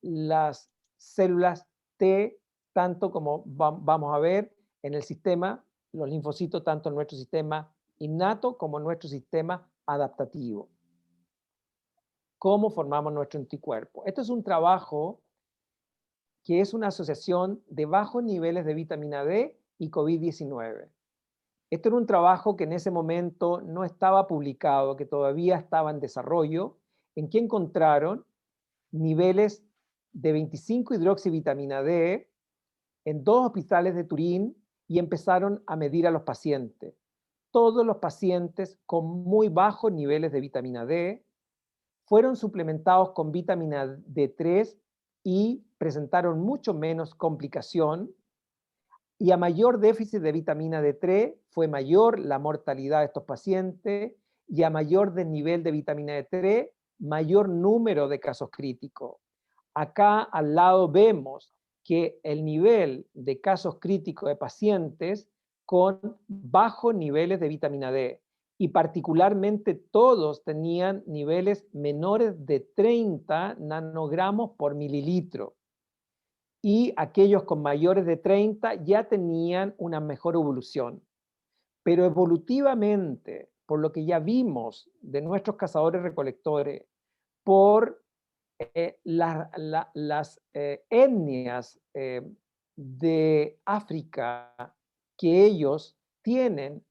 las células T, tanto como vamos a ver en el sistema, los linfocitos, tanto en nuestro sistema innato como en nuestro sistema adaptativo. ¿Cómo formamos nuestro anticuerpo? Esto es un trabajo que es una asociación de bajos niveles de vitamina D y COVID-19. Esto era un trabajo que en ese momento no estaba publicado, que todavía estaba en desarrollo, en que encontraron niveles de 25-hidroxivitamina D en 2 hospitales de Turín y empezaron a medir a los pacientes. Todos los pacientes con muy bajos niveles de vitamina D fueron suplementados con vitamina D3 y presentaron mucho menos complicación, y a mayor déficit de vitamina D3 fue mayor la mortalidad de estos pacientes, y a mayor desnivel de vitamina D3, mayor número de casos críticos. Acá al lado vemos que el nivel de casos críticos de pacientes con bajos niveles de vitamina D, y particularmente todos tenían niveles menores de 30 nanogramos por mililitro. Y aquellos con mayores de 30 ya tenían una mejor evolución. Pero evolutivamente, por lo que ya vimos de nuestros cazadores-recolectores, por las etnias de África que ellos tienen,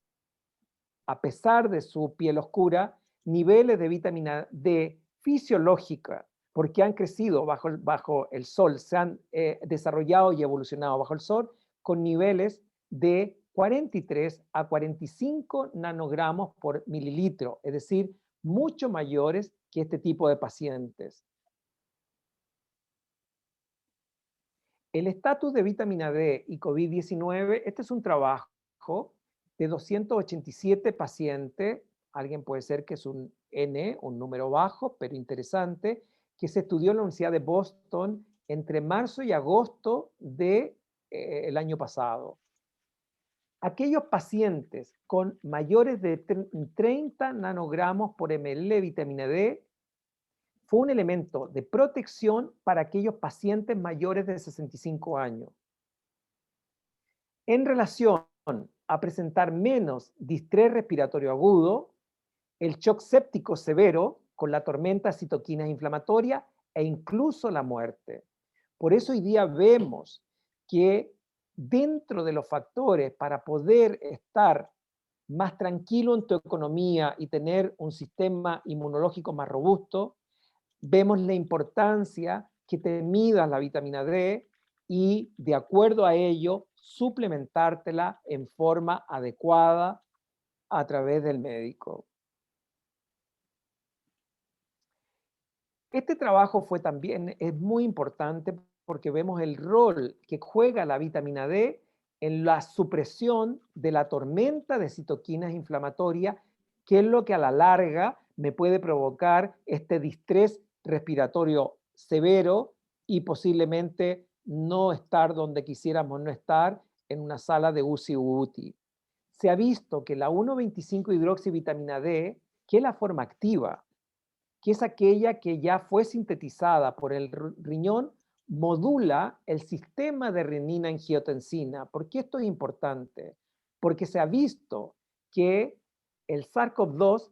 a pesar de su piel oscura, niveles de vitamina D fisiológica, porque han crecido bajo el sol, se han desarrollado y evolucionado bajo el sol, con niveles de 43 a 45 nanogramos por mililitro, es decir, mucho mayores que este tipo de pacientes. El estatus de vitamina D y COVID-19, este es un trabajo de 287 pacientes, alguien puede ser que es un N, un número bajo, pero interesante, que se estudió en la Universidad de Boston entre marzo y agosto del año pasado. Aquellos pacientes con mayores de 30 nanogramos por ml de vitamina D fue un elemento de protección para aquellos pacientes mayores de 65 años. En relación a presentar menos distrés respiratorio agudo, el shock séptico severo con la tormenta citoquinas inflamatoria e incluso la muerte. Por eso hoy día vemos que dentro de los factores para poder estar más tranquilo en tu economía y tener un sistema inmunológico más robusto, vemos la importancia que te midas la vitamina D y de acuerdo a ello suplementártela en forma adecuada a través del médico. Este trabajo es muy importante porque vemos el rol que juega la vitamina D en la supresión de la tormenta de citoquinas inflamatorias, que es lo que a la larga me puede provocar este distrés respiratorio severo y posiblemente no estar donde quisiéramos no estar en una sala de UCI u UTI. Se ha visto que la 1,25-hidroxivitamina D, que es la forma activa, que es aquella que ya fue sintetizada por el riñón, modula el sistema de renina-angiotensina. ¿Por qué esto es importante? Porque se ha visto que el SARS-CoV-2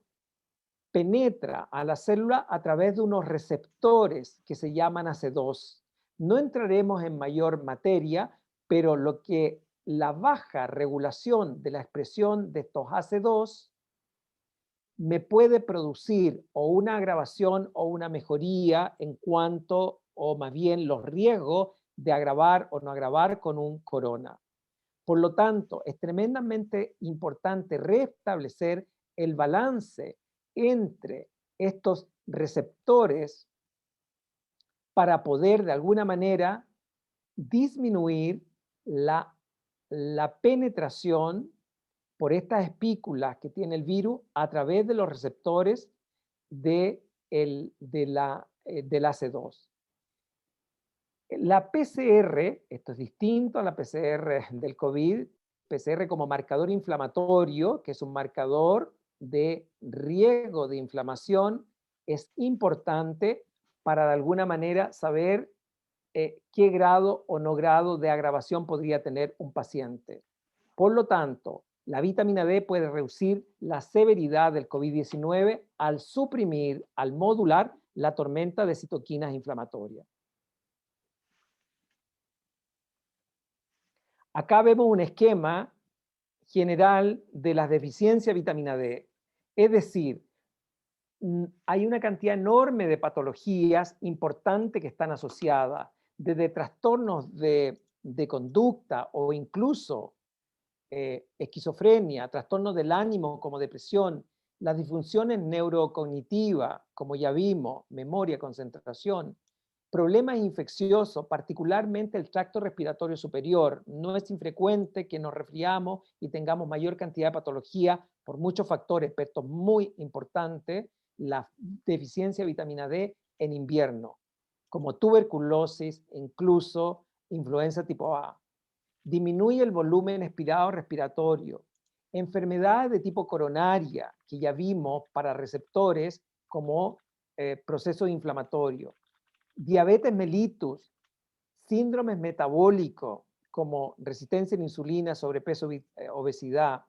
penetra a la célula a través de unos receptores que se llaman AC2. No entraremos en mayor materia, pero lo que la baja regulación de la expresión de estos AC2 me puede producir o una agravación o una mejoría en cuanto, o más bien los riesgos de agravar o no agravar con un corona. Por lo tanto, es tremendamente importante restablecer el balance entre estos receptores para poder de alguna manera disminuir la penetración por estas espículas que tiene el virus a través de los receptores del AC2. La PCR, esto es distinto a la PCR del COVID, PCR como marcador inflamatorio, que es un marcador de riesgo de inflamación, es importante para de alguna manera saber qué grado o no grado de agravación podría tener un paciente. Por lo tanto, la vitamina D puede reducir la severidad del COVID-19 al suprimir, al modular la tormenta de citoquinas inflamatorias. Acá vemos un esquema general de las deficiencias de vitamina D. Es decir, hay una cantidad enorme de patologías importantes que están asociadas, desde trastornos de conducta o incluso esquizofrenia, trastornos del ánimo como depresión, las disfunciones neurocognitivas, como ya vimos, memoria, concentración, problemas infecciosos, particularmente el tracto respiratorio superior. No es infrecuente que nos resfriamos y tengamos mayor cantidad de patología por muchos factores, pero esto es muy importante, la deficiencia de vitamina D en invierno, como tuberculosis, incluso influenza tipo A. Disminuye el volumen expirado respiratorio. Enfermedades de tipo coronaria, que ya vimos para receptores como proceso inflamatorio. Diabetes mellitus, síndromes metabólicos como resistencia a la insulina, sobrepeso, obesidad.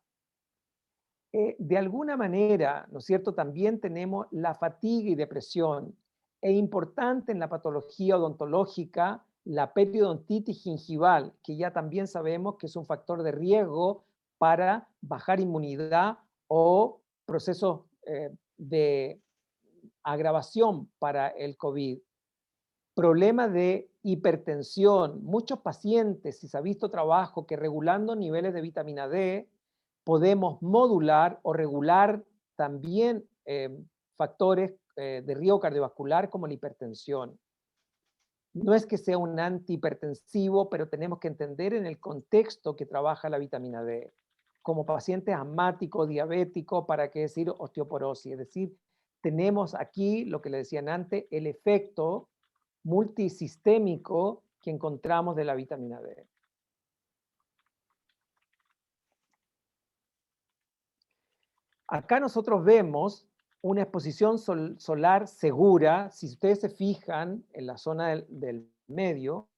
De alguna manera, ¿no es cierto?, también tenemos la fatiga y depresión. Es importante en la patología odontológica la periodontitis gingival, que ya también sabemos que es un factor de riesgo para bajar inmunidad o procesos de agravación para el COVID. Problemas de hipertensión. Muchos pacientes, si se ha visto trabajo, que regulando niveles de vitamina D, podemos modular o regular también factores de riesgo cardiovascular como la hipertensión. No es que sea un antihipertensivo, pero tenemos que entender en el contexto que trabaja la vitamina D. Como pacientes asmáticos, diabéticos, ¿para qué decir osteoporosis? Es decir, tenemos aquí, lo que le decían antes, el efecto multisistémico que encontramos de la vitamina D. Acá nosotros vemos una exposición solar segura. Si ustedes se fijan en la zona del medio,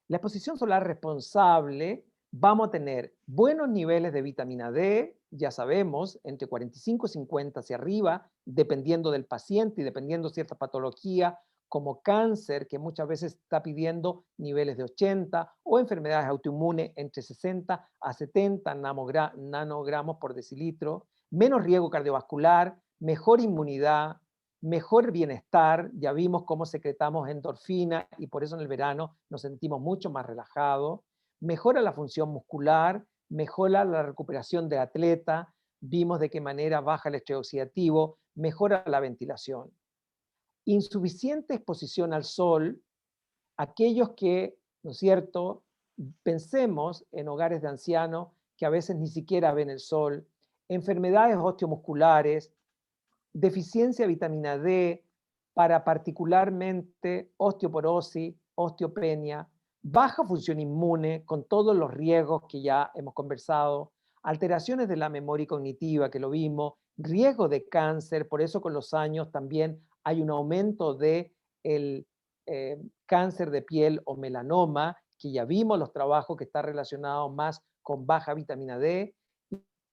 la exposición solar responsable, vamos a tener buenos niveles de vitamina D, ya sabemos, entre 45 y 50 hacia arriba, dependiendo del paciente y dependiendo de cierta patología, como cáncer, que muchas veces está pidiendo niveles de 80, o enfermedades autoinmunes entre 60 a 70 nanogramos por decilitro, menos riesgo cardiovascular, mejor inmunidad, mejor bienestar. Ya vimos cómo secretamos endorfina y por eso en el verano nos sentimos mucho más relajados. Mejora la función muscular, mejora la recuperación de atleta, vimos de qué manera baja el estrés oxidativo, mejora la ventilación. Insuficiente exposición al sol, aquellos que, ¿no es cierto?, pensemos en hogares de ancianos que a veces ni siquiera ven el sol, enfermedades osteomusculares, deficiencia de vitamina D para particularmente osteoporosis, osteopenia, baja función inmune con todos los riesgos que ya hemos conversado, alteraciones de la memoria cognitiva que lo vimos, riesgo de cáncer, por eso con los años también hay un aumento de el cáncer de piel o melanoma, que ya vimos los trabajos que está relacionado más con baja vitamina D,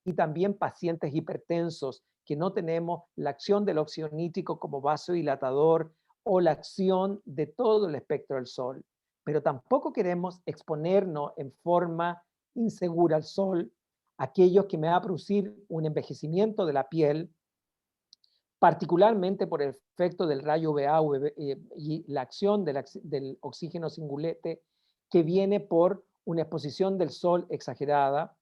y también pacientes hipertensos que no tenemos la acción del óxido nítrico como vasodilatador o la acción de todo el espectro del sol. Pero tampoco queremos exponernos en forma insegura al sol, aquellos que me va a producir un envejecimiento de la piel, particularmente por el efecto del rayo UVA y la acción del oxígeno singulete que viene por una exposición del sol exagerada,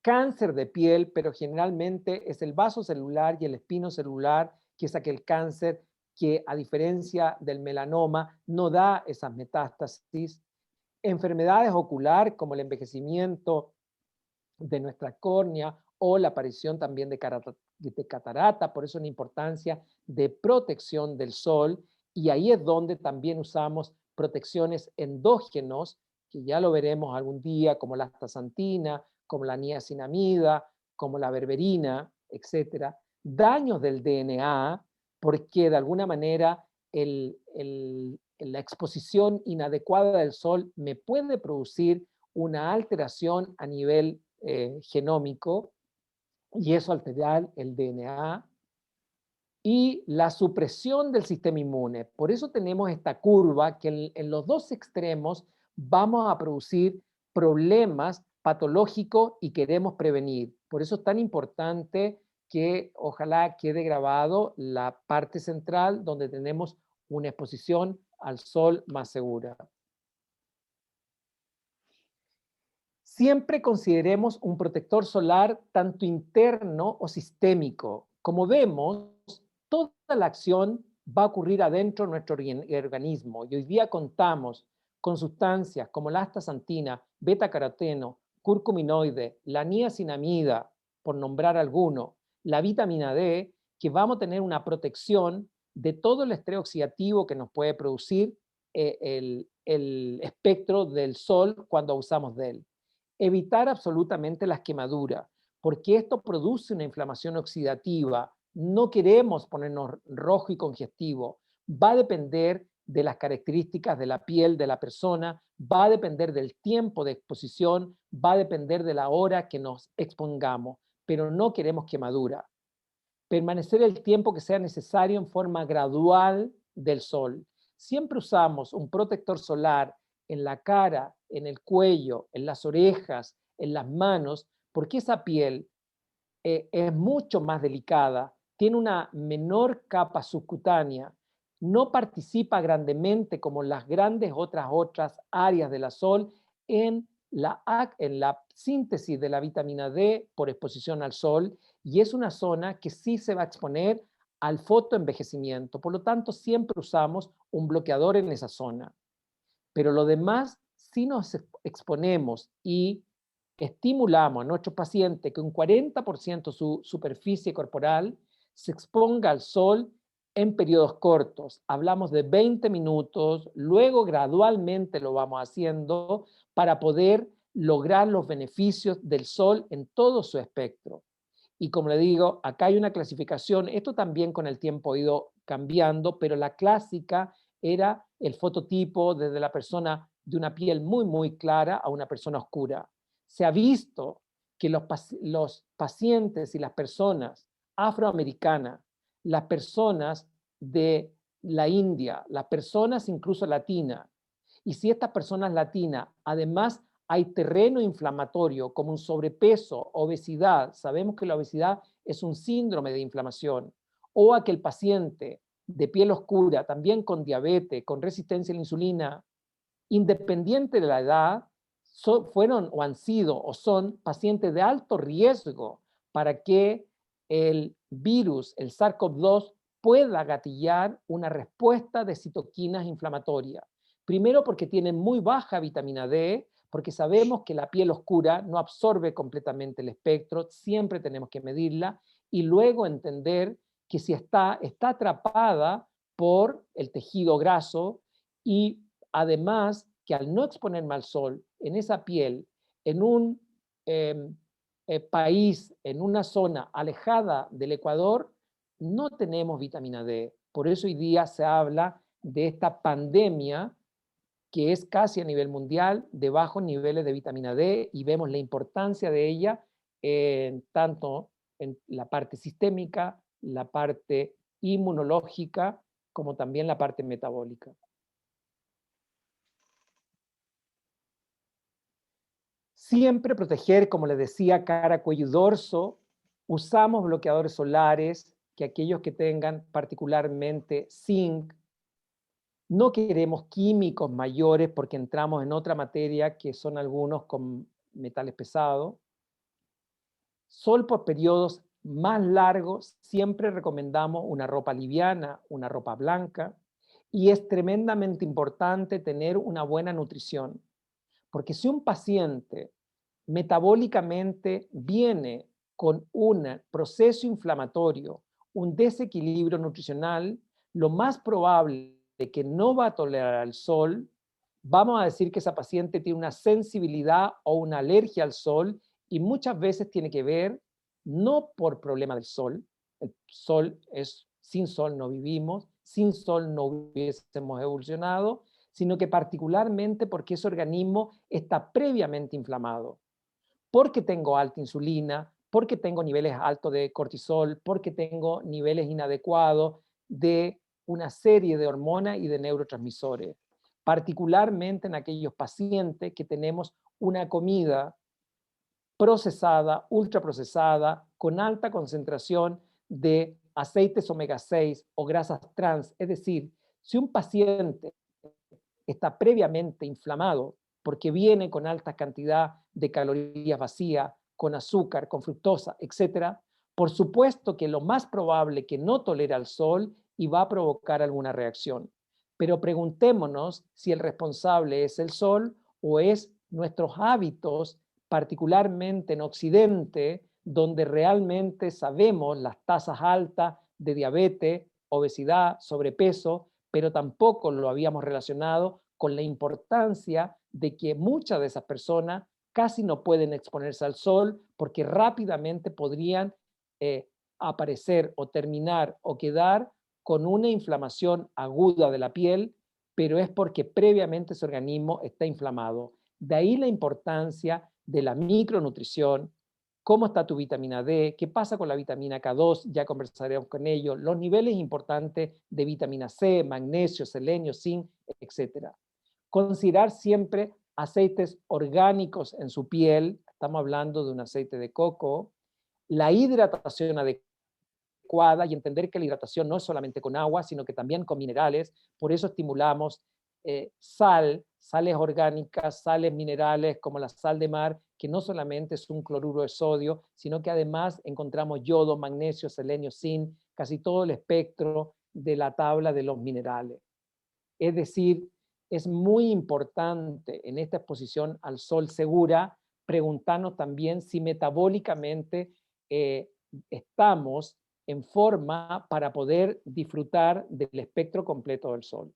cáncer de piel, pero generalmente es el vaso celular y el espino celular que es aquel cáncer que, a diferencia del melanoma, no da esas metástasis. Enfermedades ocular como el envejecimiento de nuestra córnea o la aparición también de catarata, por eso la importancia de protección del sol, y ahí es donde también usamos protecciones endógenos, que ya lo veremos algún día, como la astaxantina, como la niacinamida, como la berberina, etcétera. Daños del DNA, porque de alguna manera la exposición inadecuada del sol me puede producir una alteración a nivel genómico, y eso alterar el DNA, y la supresión del sistema inmune. Por eso tenemos esta curva que en los dos extremos vamos a producir problemas patológicos y queremos prevenir. Por eso es tan importante que ojalá quede grabado la parte central donde tenemos una exposición al sol más segura. Siempre consideremos un protector solar tanto interno o sistémico. Como vemos, toda la acción va a ocurrir adentro de nuestro organismo, y hoy día contamos con sustancias como la astaxantina, beta-caroteno, curcuminoide, la niacinamida, por nombrar alguno, la vitamina D, que vamos a tener una protección de todo el estrés oxidativo que nos puede producir el espectro del sol cuando usamos de él. Evitar absolutamente las quemaduras, porque esto produce una inflamación oxidativa. No queremos ponernos rojo y congestivo. Va a depender de las características de la piel de la persona, va a depender del tiempo de exposición, va a depender de la hora que nos expongamos, pero no queremos quemadura. Permanecer el tiempo que sea necesario en forma gradual del sol. Siempre usamos un protector solar en la cara, en el cuello, en las orejas, en las manos, porque esa piel es mucho más delicada, tiene una menor capa subcutánea, no participa grandemente como las grandes otras áreas de la sol en la síntesis de la vitamina D por exposición al sol, y es una zona que sí se va a exponer al fotoenvejecimiento. Por lo tanto, siempre usamos un bloqueador en esa zona. Pero lo demás, si nos exponemos y estimulamos a nuestro paciente que un 40% de su superficie corporal se exponga al sol en periodos cortos. Hablamos de 20 minutos, luego gradualmente lo vamos haciendo para poder lograr los beneficios del sol en todo su espectro. Y como le digo, acá hay una clasificación, esto también con el tiempo ha ido cambiando, pero la clásica era el fototipo desde la persona de una piel muy, muy clara a una persona oscura. Se ha visto que los pacientes y las personas afroamericanas, las personas de la India, las personas incluso latinas, y si estas personas latinas además hay terreno inflamatorio como un sobrepeso, obesidad, sabemos que la obesidad es un síndrome de inflamación, o aquel paciente de piel oscura, también con diabetes, con resistencia a la insulina, independiente de la edad, fueron o han sido o son pacientes de alto riesgo para que el virus, el SARS-CoV-2, pueda gatillar una respuesta de citoquinas inflamatorias. Primero porque tienen muy baja vitamina D, porque sabemos que la piel oscura no absorbe completamente el espectro, siempre tenemos que medirla, y luego entender que si está atrapada por el tejido graso, y además que al no exponerme al sol en esa piel, en un país, en una zona alejada del Ecuador, no tenemos vitamina D. Por eso hoy día se habla de esta pandemia que es casi a nivel mundial de bajos niveles de vitamina D, y vemos la importancia de ella tanto en la parte sistémica, la parte inmunológica, como también la parte metabólica. Siempre proteger, como les decía, cara, cuello y dorso. Usamos bloqueadores solares, que aquellos que tengan particularmente zinc, No queremos químicos mayores porque entramos en otra materia que son algunos con metales pesados. Sol por periodos más largos, siempre recomendamos una ropa liviana, una ropa blanca, y es tremendamente importante tener una buena nutrición, porque si un paciente metabólicamente viene con un proceso inflamatorio, un desequilibrio nutricional, lo más probable es que no va a tolerar el sol. Vamos a decir que esa paciente tiene una sensibilidad o una alergia al sol y muchas veces tiene que ver no por problema del sol. El sol es, sin sol no vivimos, sin sol no hubiésemos evolucionado, sino que particularmente porque ese organismo está previamente inflamado, porque tengo alta insulina, porque tengo niveles altos de cortisol, porque tengo niveles inadecuados de una serie de hormonas y de neurotransmisores, particularmente en aquellos pacientes que tenemos una comida procesada, ultraprocesada, con alta concentración de aceites omega 6 o grasas trans. Es decir, si un paciente está previamente inflamado porque viene con alta cantidad de calorías vacías, con azúcar, con fructosa, etcétera, por supuesto que lo más probable es que no tolera el sol y va a provocar alguna reacción. Pero preguntémonos si el responsable es el sol o es nuestros hábitos, particularmente en Occidente, donde realmente sabemos las tasas altas de diabetes, obesidad, sobrepeso, pero tampoco lo habíamos relacionado con la importancia de que muchas de esas personas casi no pueden exponerse al sol porque rápidamente podrían eh, aparecer o terminar o quedar con una inflamación aguda de la piel, pero es porque previamente su organismo está inflamado. De ahí la importancia de la micronutrición, cómo está tu vitamina D, qué pasa con la vitamina K2, ya conversaremos con ello, los niveles importantes de vitamina C, magnesio, selenio, zinc, etcétera. Considerar siempre aceites orgánicos en su piel, estamos hablando de un aceite de coco, la hidratación adecuada y entender que la hidratación no es solamente con agua, sino que también con minerales, por eso estimulamos sales orgánicas, sales minerales como la sal de mar, que no solamente es un cloruro de sodio, sino que además encontramos yodo, magnesio, selenio, zinc, casi todo el espectro de la tabla de los minerales. Es decir, es muy importante en esta exposición al sol segura preguntarnos también si metabólicamente estamos en forma para poder disfrutar del espectro completo del sol.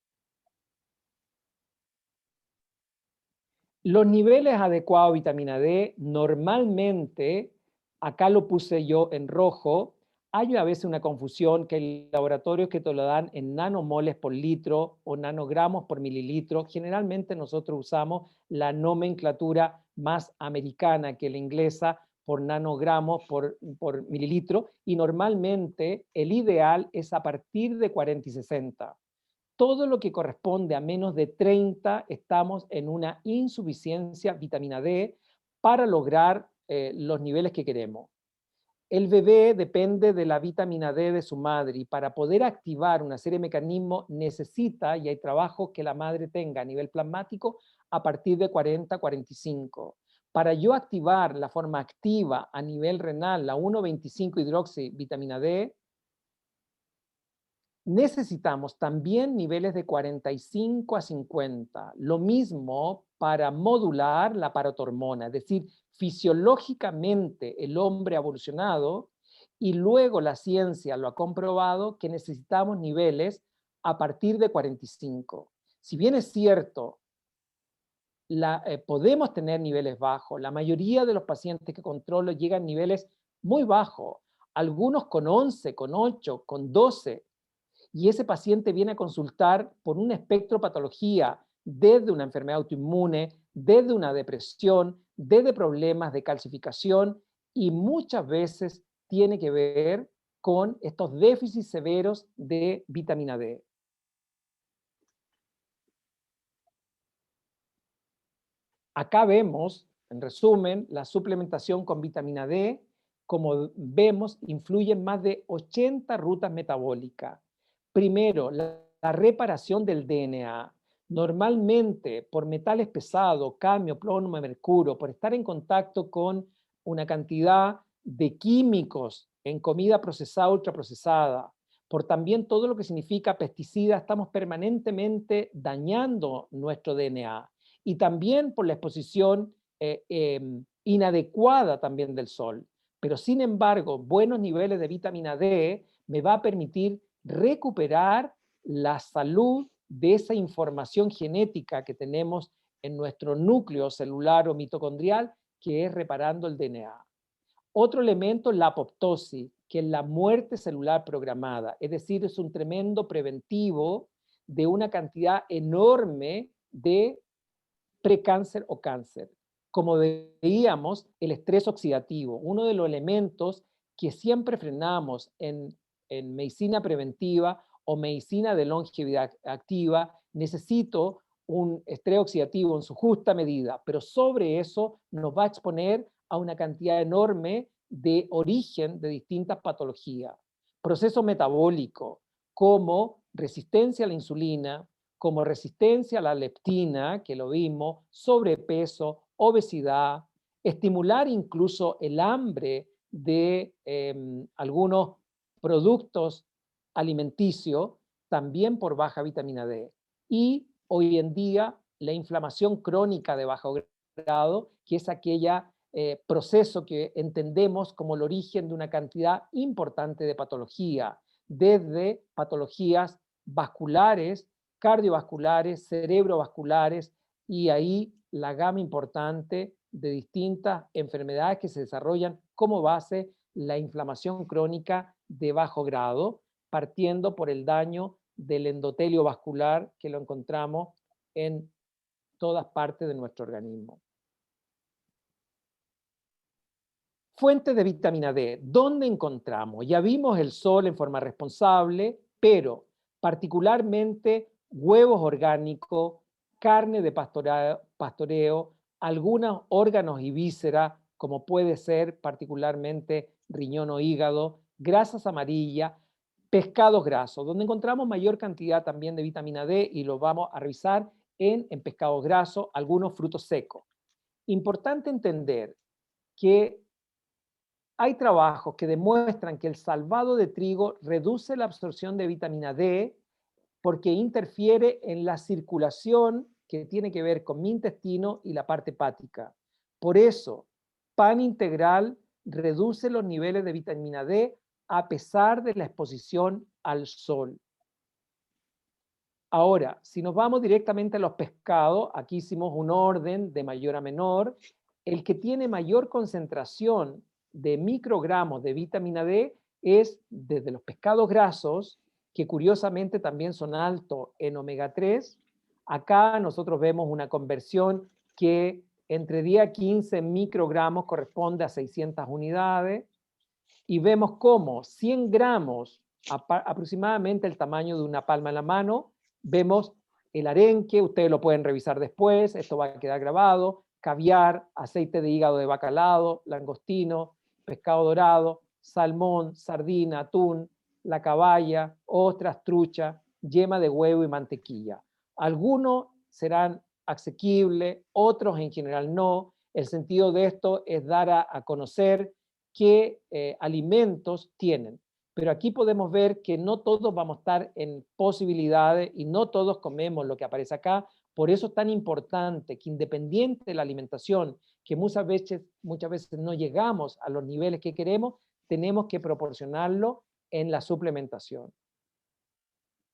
Los niveles adecuados de vitamina D, normalmente, acá lo puse yo en rojo, hay a veces una confusión que hay laboratorios que te lo dan en nanomoles por litro o nanogramos por mililitro. Generalmente nosotros usamos la nomenclatura más americana que la inglesa por nanogramos por mililitro y normalmente el ideal es a partir de 40 y 60. Todo lo que corresponde a menos de 30 estamos en una insuficiencia vitamina D para lograr los niveles que queremos. El bebé depende de la vitamina D de su madre y para poder activar una serie de mecanismos necesita, y hay trabajos que la madre tenga a nivel plasmático a partir de 40-45. Para yo activar la forma activa a nivel renal, la 1,25 hidroxi vitamina D, necesitamos también niveles de 45 a 50. Lo mismo para modular la paratormona, es decir, fisiológicamente el hombre ha evolucionado y luego la ciencia lo ha comprobado que necesitamos niveles a partir de 45. Si bien es cierto, podemos tener niveles bajos, la mayoría de los pacientes que controlo llegan a niveles muy bajos, algunos con 11, con 8, con 12, y ese paciente viene a consultar por un espectro de patología, desde una enfermedad autoinmune, desde una depresión, desde problemas de calcificación y muchas veces tiene que ver con estos déficits severos de vitamina D. Acá vemos, en resumen, la suplementación con vitamina D, como vemos, influye en más de 80 rutas metabólicas. Primero, la la reparación del DNA, normalmente por metales pesados, cadmio, plomo, mercurio, por estar en contacto con una cantidad de químicos en comida procesada, ultraprocesada, por también todo lo que significa pesticidas, estamos permanentemente dañando nuestro DNA. Y también por la exposición inadecuada también del sol. Pero sin embargo, buenos niveles de vitamina D me va a permitir recuperar la salud de esa información genética que tenemos en nuestro núcleo celular o mitocondrial, que es reparando el DNA. Otro elemento, la apoptosis, que es la muerte celular programada, es decir, es un tremendo preventivo de una cantidad enorme de precáncer o cáncer. Como veíamos, el estrés oxidativo, uno de los elementos que siempre frenamos en medicina preventiva o medicina de longevidad activa, necesito un estrés oxidativo en su justa medida, pero sobre eso nos va a exponer a una cantidad enorme de origen de distintas patologías. Proceso metabólico, como resistencia a la insulina, como resistencia a la leptina, que lo vimos, sobrepeso, obesidad, estimular incluso el hambre de algunos productos alimenticios, también por baja vitamina D. Y hoy en día la inflamación crónica de bajo grado, que es aquella proceso que entendemos como el origen de una cantidad importante de patología, desde patologías vasculares, cardiovasculares, cerebrovasculares, y ahí la gama importante de distintas enfermedades que se desarrollan como base la inflamación crónica de bajo grado, partiendo por el daño del endotelio vascular que lo encontramos en todas partes de nuestro organismo. Fuentes de vitamina D, ¿dónde encontramos? Ya vimos el sol en forma responsable, pero particularmente huevos orgánicos, carne de pastoreo, algunos órganos y vísceras, como puede ser particularmente riñón o hígado, grasas amarillas, pescados grasos, donde encontramos mayor cantidad también de vitamina D, y lo vamos a revisar en pescados grasos, algunos frutos secos. Importante entender que hay trabajos que demuestran que el salvado de trigo reduce la absorción de vitamina D porque interfiere en la circulación que tiene que ver con mi intestino y la parte hepática. Por eso, pan integral reduce los niveles de vitamina D a pesar de la exposición al sol. Ahora, si nos vamos directamente a los pescados, aquí hicimos un orden de mayor a menor. El que tiene mayor concentración de microgramos de vitamina D es desde los pescados grasos, que curiosamente también son altos en omega 3. Acá nosotros vemos una conversión que entre 10 a 15 microgramos corresponde a 600 unidades, y vemos cómo 100 gramos, aproximadamente el tamaño de una palma en la mano, vemos el arenque, ustedes lo pueden revisar después, esto va a quedar grabado, caviar, aceite de hígado de bacalao, langostino, pescado dorado, salmón, sardina, atún, la caballa, ostras, trucha, yema de huevo y mantequilla. Algunos serán asequibles, otros en general no. El sentido de esto es dar a conocer qué alimentos tienen. Pero aquí podemos ver que no todos vamos a estar en posibilidades y no todos comemos lo que aparece acá. Por eso es tan importante que, independiente de la alimentación, que muchas veces no llegamos a los niveles que queremos, tenemos que proporcionarlo en la suplementación.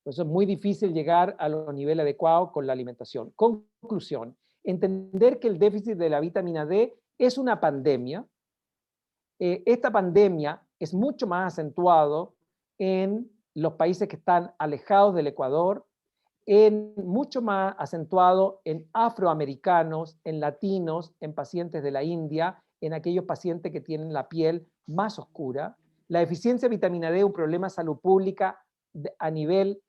Por eso es muy difícil llegar a los niveles adecuados con la alimentación. Conclusión, entender que el déficit de la vitamina D es una pandemia. Esta pandemia es mucho más acentuado en los países que están alejados del Ecuador, mucho más acentuado en afroamericanos, en latinos, en pacientes de la India, en aquellos pacientes que tienen la piel más oscura. La deficiencia de vitamina D es un problema de salud pública a nivel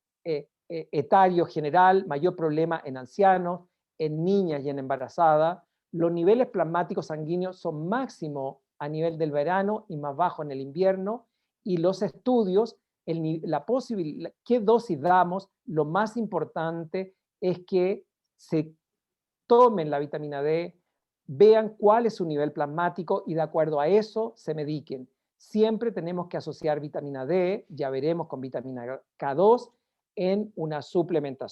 etario general, mayor problema en ancianos, en niñas y en embarazadas. Los niveles plasmáticos sanguíneos son máximos a nivel del verano y más bajo en el invierno, y los estudios qué dosis damos, lo más importante es que se tomen la vitamina D, vean cuál es su nivel plasmático y de acuerdo a eso se mediquen. Siempre tenemos que asociar vitamina D, ya veremos con vitamina K2, en una suplementación.